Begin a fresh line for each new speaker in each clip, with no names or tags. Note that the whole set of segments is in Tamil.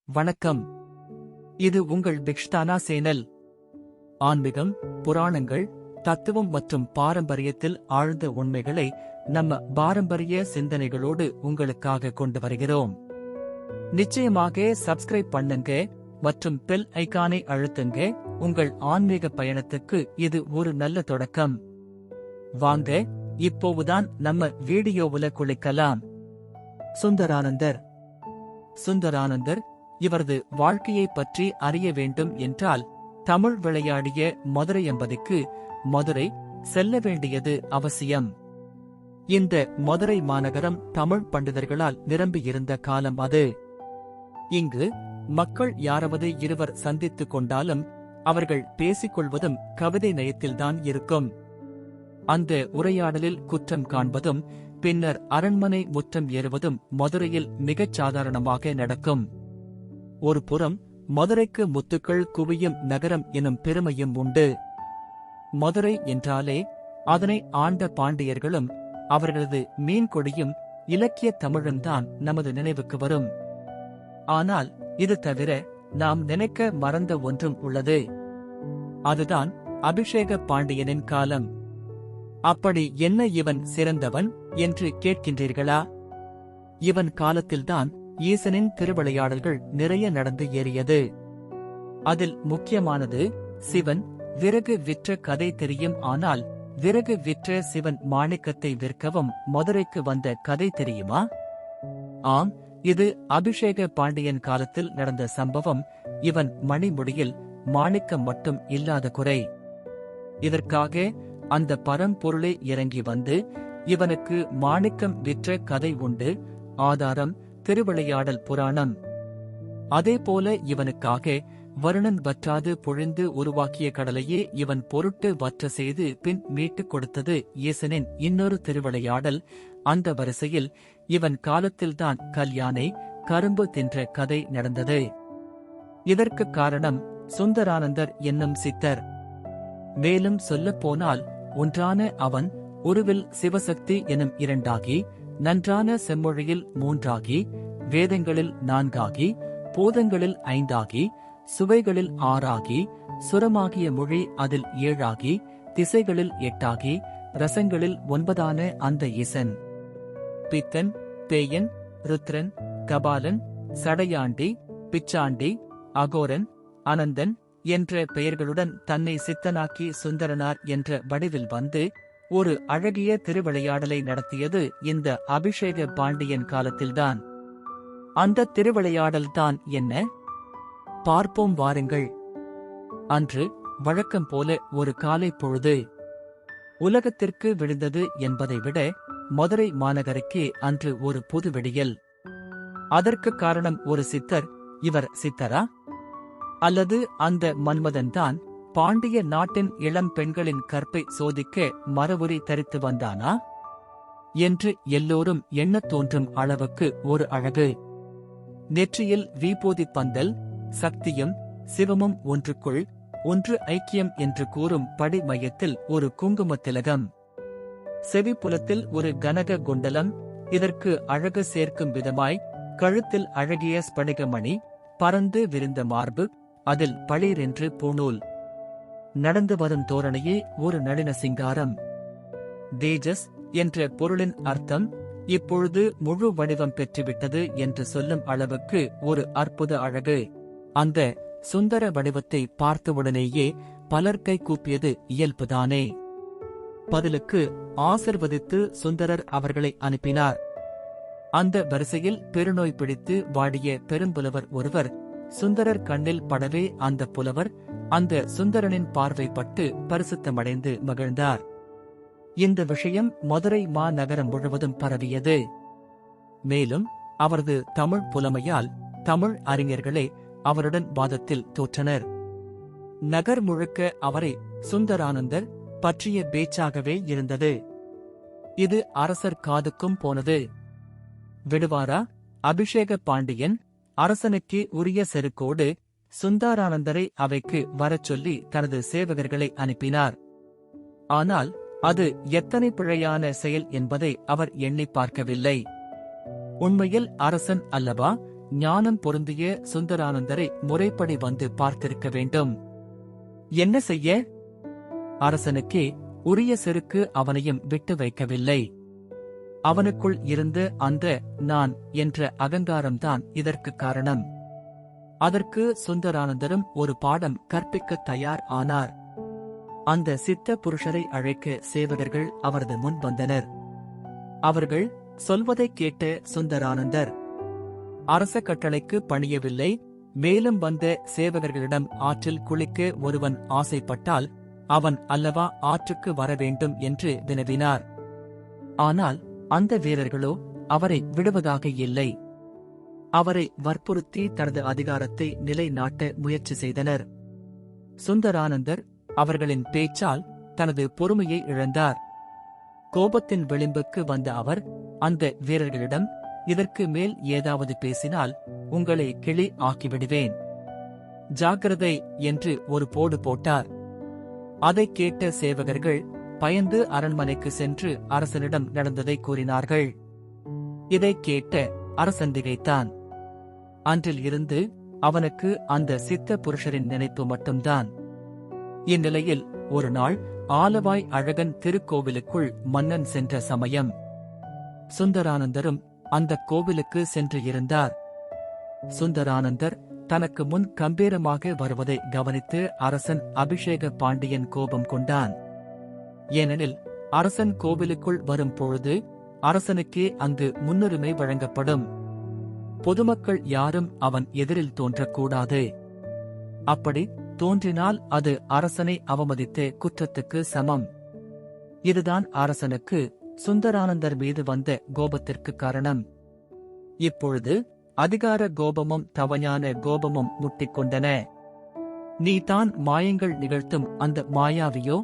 வணக்கம். இது உங்கள் பிக்ஷ்தானா சேனல். ஆன்மீகம், புராணங்கள், தத்துவம் மற்றும் பாரம்பரியத்தில் ஆழ்ந்த உண்மைகளை நம்ம பாரம்பரிய சிந்தனைகளோடு உங்களுக்காக கொண்டு வருகிறோம். நிச்சயமாக சப்ஸ்கிரைப் பண்ணுங்க மற்றும் பெல் ஐகானை அழுத்துங்க. உங்கள் ஆன்மீக பயணத்துக்கு இது ஒரு நல்ல தொடக்கம். வாங்க, இப்போவுதான் நம்ம வீடியோவுல குளிக்கலாம். சுந்தரானந்தர் இவரது வாழ்க்கையைப் பற்றி அறிய வேண்டும் என்றால் தமிழ் விளையாடிய மதுரையம்பதிக்கு மதுரை செல்ல வேண்டியது அவசியம். இந்த மதுரை மாநகரம் தமிழ் பண்டிதர்களால் நிரம்பியிருந்த காலம் அது. இங்கு மக்கள் யாராவது இருவர் சந்தித்துக் கொண்டாலும் அவர்கள் பேசிக்கொள்வதும் கவிதை நயத்தில்தான் இருக்கும். அந்த உரையாடலில் குற்றம் காண்பதும் பின்னர் அரண்மனை முற்றம் ஏறுவதும் மதுரையில் மிகச் சாதாரணமாக நடக்கும். ஒரு புறம் மதுரைக்கு முத்துக்கள் குவியும் நகரம் எனும் பெருமையும் உண்டு. மதுரை என்றாலே அதனை ஆண்ட பாண்டியர்களும் அவர்களது மீன்கொடியும் இலக்கிய தமிழும்தான் நமது நினைவுக்கு வரும். ஆனால் இது தவிர நாம் நினைக்க மறந்த ஒன்றும் உள்ளது. அதுதான் அபிஷேக பாண்டியனின் காலம். அப்படி என்ன இவன் சிறந்தவன் என்று கேட்கின்றீர்களா? இவன் காலத்தில்தான் ஈசனின் திருவிளையாடல்கள் நிறைய நடந்து ஏறியது. அதில் முக்கியமானது சிவன் விறகு விற்ற கதை தெரியும். ஆனால் விறகு விற்ற சிவன் மாணிக்கத்தை விற்கவும் மதுரைக்கு வந்த கதை தெரியுமா? ஆம், இது அபிஷேக பாண்டியன் காலத்தில் நடந்த சம்பவம். இவன் மணிமுடியில் மாணிக்கம் மட்டும் இல்லாத குறை. இதற்காக அந்த பரம்பொருளே இறங்கி வந்து இவனுக்கு மாணிக்கம் விற்ற கதை உண்டு. ஆதாரம் திருவிளையாடல் புராணம். அதேபோல இவனுக்காக வருணன் வற்றாது பொழிந்து உருவாக்கிய கடலையே இவன் பொருட்டு வற்ற செய்து பின் மீட்டுக் கொடுத்தது ஈசனின் இன்னொரு திருவிளையாடல். அந்த வரிசையில் இவன் காலத்தில்தான் கல்யாணை கரும்பு தின்ற கதை நடந்தது. இதற்கு காரணம் சுந்தரானந்தர் என்னும் சித்தர். மேலும் சொல்லப்போனால் ஒன்றான அவன் உருவில் சிவசக்தி எனும் இரண்டாகி, நன்றான செம்மொழியில் மூன்றாகி, வேதங்களில் நான்காகி, பூதங்களில் ஐந்தாகி, சுவைகளில் ஆறாகி, சுரமாகிய மொழி அதில் ஏழாகி, திசைகளில் எட்டாகி, ரசங்களில் ஒன்பதான அந்த ஈசன் பித்தன், பேயன், ருத்ரன், கபாலன், சடையாண்டி, பிச்சாண்டி, அகோரன், அனந்தன் என்ற பெயர்களுடன் தன்னை சித்தனாக்கி சுந்தரனார் என்ற வடிவில் வந்து ஒரு அழகிய திருவிளையாடலை நடத்தியது இந்த அபிஷேக பாண்டியன் காலத்தில்தான். அந்த திருவிளையாடல்தான் என்ன? பார்ப்போம் வாருங்கள். அன்று வழக்கம் போல ஒரு காலை பொழுது உலகத்திற்கு விழுந்தது என்பதை விட மதுரை மாநகருக்கே அன்று ஒரு புது விடியல். அதற்கு காரணம் ஒரு சித்தர். இவர் சித்தரா? அல்லது அந்த மன்மதன்தான் பாண்டிய நாட்டின் இளம் பெண்களின் கற்பை சோதிக்க மரவுரி தரித்து வந்தானா என்று எல்லோரும் எண்ணத் தோன்றும் அளவுக்கு ஒரு அழகு. நெற்றியில் விபூதி பந்தல், சக்தியும் சிவமும் ஒன்றுக்குள் ஒன்று ஐக்கியம் என்று கூறும் படி மையத்தில் ஒரு குங்கும திலகம், செவிப்புலத்தில் ஒரு கனக குண்டலம். இதற்கு அழகு சேர்க்கும் விதமாய் கழுத்தில் அழகிய ஸ்படிகமணி, பறந்து விரிந்த மார்பு, அதில் பளிரென்று பூணூல், நடந்து வரும் தோரணையே ஒரு நளின சிங்காரம். தேஜஸ் என்ற பொருளின் அர்த்தம் இப்பொழுது முழு வடிவம் பெற்றுவிட்டது என்று சொல்லும் அளவுக்கு ஒரு அற்புத அழகு. அந்த சுந்தர வடிவத்தை பார்த்தவுடனேயே பலர் கை கூப்பியது இயல்புதானே. பதிலுக்கு ஆசிர்வதித்து சுந்தரர் அவர்களை அனுப்பினார். அந்த வரிசையில் பெருநோய் பிடித்து வாடிய பெரும்புலவர் ஒருவர் சுந்தரர் கண்ணில் படவே அந்த புலவர் அந்த சுந்தரனின் பார்வை பட்டு பரிசுத்தமடைந்து மகிழ்ந்தார். இந்த விஷயம் மதுரை மாநகரம் முழுவதும் பரவியது. மேலும் அவரது தமிழ் புலமையால் தமிழ் அறிஞர்களே அவருடன் வாதத்தில் தோற்றனர். நகர் முழுக்க அவரை சுந்தரானந்தர் பற்றிய பேச்சாகவே இருந்தது. இது அரசர் காதுக்கும் போனது. விடுவாரா அபிஷேக பாண்டியன்? அரசனுக்கு உரிய செருக்கோடு சுந்தரானந்தரை அவைக்கு வரச் சொல்லி தனது சேவகர்களை அனுப்பினார். ஆனால் அது எத்தனை பிழையான செயல் என்பதை அவர் எண்ணி பார்க்கவில்லை. உண்மையில் அரசன் அல்லவா? ஞானம் பொருந்திய சுந்தரானந்தரை முறைப்படி வந்து பார்த்திருக்க வேண்டும். என்ன செய்ய? அரசனுக்கே உரிய செருக்கு அவனையும் விட்டு வைக்கவில்லை. அவனுக்குள் இருந்த அந்த நான் என்ற அகங்காரம்தான் இதற்கு காரணம். அதற்கு சுந்தரானந்தரும் ஒரு பாடம் கற்பிக்க தயார் ஆனார். அந்த சித்த புருஷரை அழைக்க சேவகர்கள் அவரது முன் வந்தனர். அவர்கள் சொல்வதைக் கேட்ட சுந்தரானந்தர் அரச கட்டளைக்கு பணியவில்லை. மேலும் வந்த சேவகர்களிடம் ஆற்றில் குளிக்க ஒருவன் ஆசைப்பட்டால் அவன் அல்லவா ஆற்றுக்கு வரவேண்டும் என்று வினவினார். ஆனால் அந்த வீரர்களோ அவரை விடுவதாக இல்லை. அவரை வற்புறுத்தி தனது அதிகாரத்தை நிலைநாட்ட முயற்சி செய்தனர். சுந்தரானந்தர் அவர்களின் பேச்சால் தனது பொறுமையை இழந்தார். கோபத்தின் விளிம்புக்கு வந்த அவர் அந்த வீரர்களிடம், இதற்கு மேல் ஏதாவது பேசினால் உங்களை கிளி ஆக்கிவிடுவேன், ஜாக்கிரதை என்று ஒரு போடு போட்டார். அதைக் கேட்ட சேவகர்கள் பயந்து அரண்மனைக்கு சென்று அரசனிடம் நடந்ததை கூறினார்கள். இதைக் கேட்ட அரசன் திகைத்தான். அன்றில் இருந்து அவனுக்கு அந்த சித்த புருஷரின் நினைப்பு மட்டும்தான். இந்நிலையில் ஒரு நாள் ஆலவாய் அழகன் திருக்கோவிலுக்குள் மன்னன் சென்ற சமயம் சுந்தரானந்தரும் அந்த கோவிலுக்கு சென்று இருந்தார். சுந்தரானந்தர் தனக்கு முன் கம்பீரமாக வருவதை கவனித்து அரசன் அபிஷேக பாண்டியன் கோபம் கொண்டான். ஏனெனில் அரசன் கோவிலுக்குள் வரும் பொழுது அரசனுக்கே அங்கு முன்னுரிமை வழங்கப்படும். பொதுமக்கள் யாரும் அவன் எதிரில் தோன்றக்கூடாது. அப்படி தோன்றினால் அது அரசனை அவமதித்த குற்றத்துக்கு சமம். இதுதான் அரசனுக்கு சுந்தரானந்தர் மீது வந்த கோபத்திற்கு காரணம். இப்பொழுது அதிகார கோபமும் தவஞான கோபமும் முட்டிக்கொண்டன. நீ தான் மாயங்கள் நிகழ்த்தும் அந்த மாயாவியோ?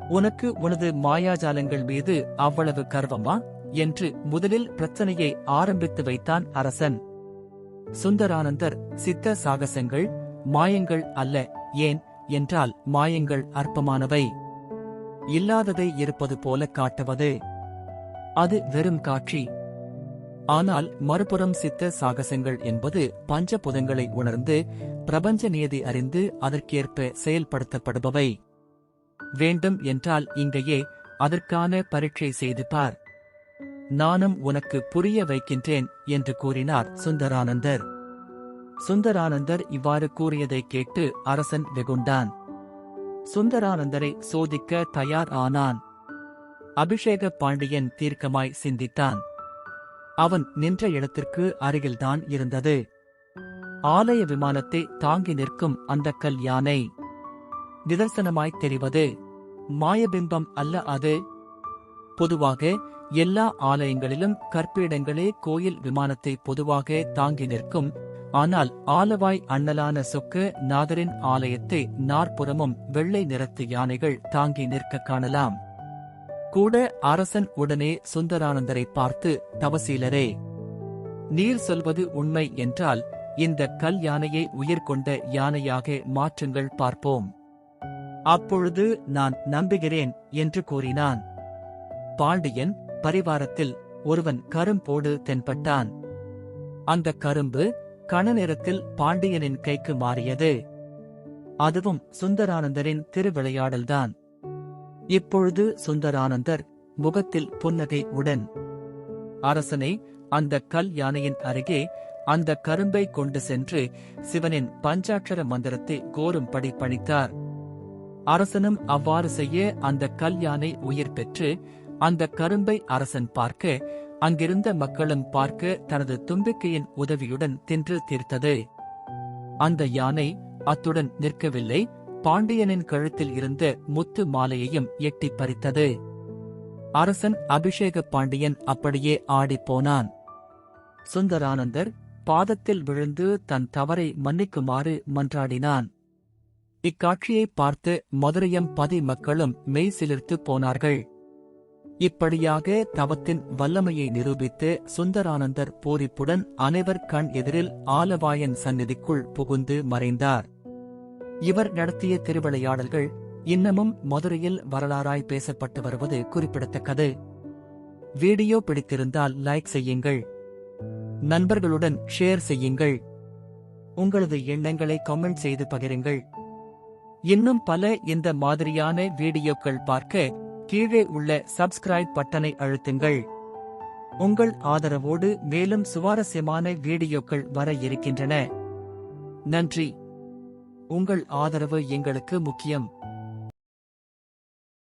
உனக்கு உனது மாயாஜாலங்கள் மீது அவ்வளவு கர்வமா என்று முதலில் பிரச்சனையை ஆரம்பித்து வைத்தான் அரசன். சுந்தரானந்தர் சித்த சாகசங்கள் மாயங்கள் அல்ல. ஏன் என்றால் மாயங்கள் அற்பமானவை, இல்லாததை இருப்பது போல காட்டுவது. அது வெறும் காட்சி. ஆனால் மறுபுறம் சித்த சாகசங்கள் என்பது பஞ்சபுதங்களை உணர்ந்து பிரபஞ்ச நியதி அறிந்து அதற்கேற்ப செயல்படுத்தப்படுபவை. வேண்டும் என்றால் இங்கேயே அதற்கான பரீட்சை செய்து பார், நானும் உனக்கு புரிய வைக்கின்றேன் என்று கூறினார் சுந்தரானந்தர். சுந்தரானந்தர் இவ்வாறு கூறியதைக் கேட்டு அரசன் வெகுண்டான். சுந்தரானந்தரை சோதிக்க தயார் ஆனான். அபிஷேக பாண்டியன் தீர்க்கமாய் சிந்தித்தான். அவன் நின்ற இடத்திற்கு அருகில்தான் இருந்தது ஆலய விமானத்தை தாங்கி நிற்கும் அந்த கல் யானை. நிதர்சனமாய் தெரிவது மாயபிம்பம் அல்ல. அது பொதுவாக எல்லா ஆலயங்களிலும் கற்பீடங்களே கோயில் விமானத்தை பொதுவாக தாங்கி நிற்கும். ஆனால் ஆலவாய் அண்ணலான சொக்க நாதரின் ஆலயத்தை நாற்புறமும் வெள்ளை நிறத்து யானைகள் தாங்கி நிற்க காணலாம். கூட அரசன் உடனே சுந்தரானந்தரை பார்த்து, தவசீலரே, நீர் சொல்வது உண்மை என்றால் இந்த கல் யானையை உயிர் கொண்ட யானையாக மாற்றுங்கள் பார்ப்போம். அப்பொழுது நான் நம்புகிறேன் என்று கூறினான். பாண்டியன் பரிவாரத்தில் ஒருவன் கரும்போடு தென்பட்டான். அந்த கரும்பு கண நேரத்தில் பாண்டியனின் கைக்கு மாறியது. அதுவும் சுந்தரானந்தரின் திருவிளையாடல்தான். இப்பொழுது சுந்தரானந்தர் முகத்தில் புன்னகை உடன், அரசனை, அந்த கல் யானையின் அருகே அந்த கரும்பை கொண்டு சென்று சிவனின் பஞ்சாட்சர மந்திரத்தை கோரும்படி பணித்தார். அரசனும் அவ்வாறு செய்ய அந்த கல் யானை உயிர் பெற்று அந்த கரும்பை அரசன் பார்க்க, அங்கிருந்த மக்களும் பார்க்க தனது தும்பிக்கையின் உதவியுடன் தின்று தீர்த்தது. அந்த யானை அத்துடன் நிற்கவில்லை, பாண்டியனின் கழுத்தில் இருந்த முத்து மாலையையும் எட்டிப் பறித்தது. அரசன் அபிஷேக பாண்டியன் அப்படியே ஆடிப்போனான். சுந்தரானந்தர் பாதத்தில் விழுந்து தன் தவறை மன்னிக்குமாறு மன்றாடினான். இக்காட்சியைப் பார்த்து மதுரையம் பதி மக்களும் மெய் சிலிர்த்துப் போனார்கள். இப்படியாக தவத்தின் வல்லமையை நிரூபித்து சுந்தரானந்தர் பூரிப்புடன் அனைவர் கண் எதிரில் ஆலவாயன் சந்நிதிக்குள் புகுந்து மறைந்தார். இவர் நடத்திய திருவிளையாடல்கள் இன்னமும் மதுரையில் வரலாறாய் பேசப்பட்டு வருவது குறிப்பிடத்தக்கது. வீடியோ பிடித்திருந்தால் லைக் செய்யுங்கள். நண்பர்களுடன் ஷேர் செய்யுங்கள். உங்களது எண்ணங்களை கமெண்ட் செய்து பகிருங்கள். இன்னும் பல இந்த மாதிரியான வீடியோக்கள் பார்க்க கீழே உள்ள சப்ஸ்கிரைப் பட்டனை அழுத்துங்கள். உங்கள் ஆதரவோடு மேலும் சுவாரஸ்யமான வீடியோக்கள் வர இருக்கின்றன. நன்றி. உங்கள் ஆதரவு எங்களுக்கு முக்கியம்.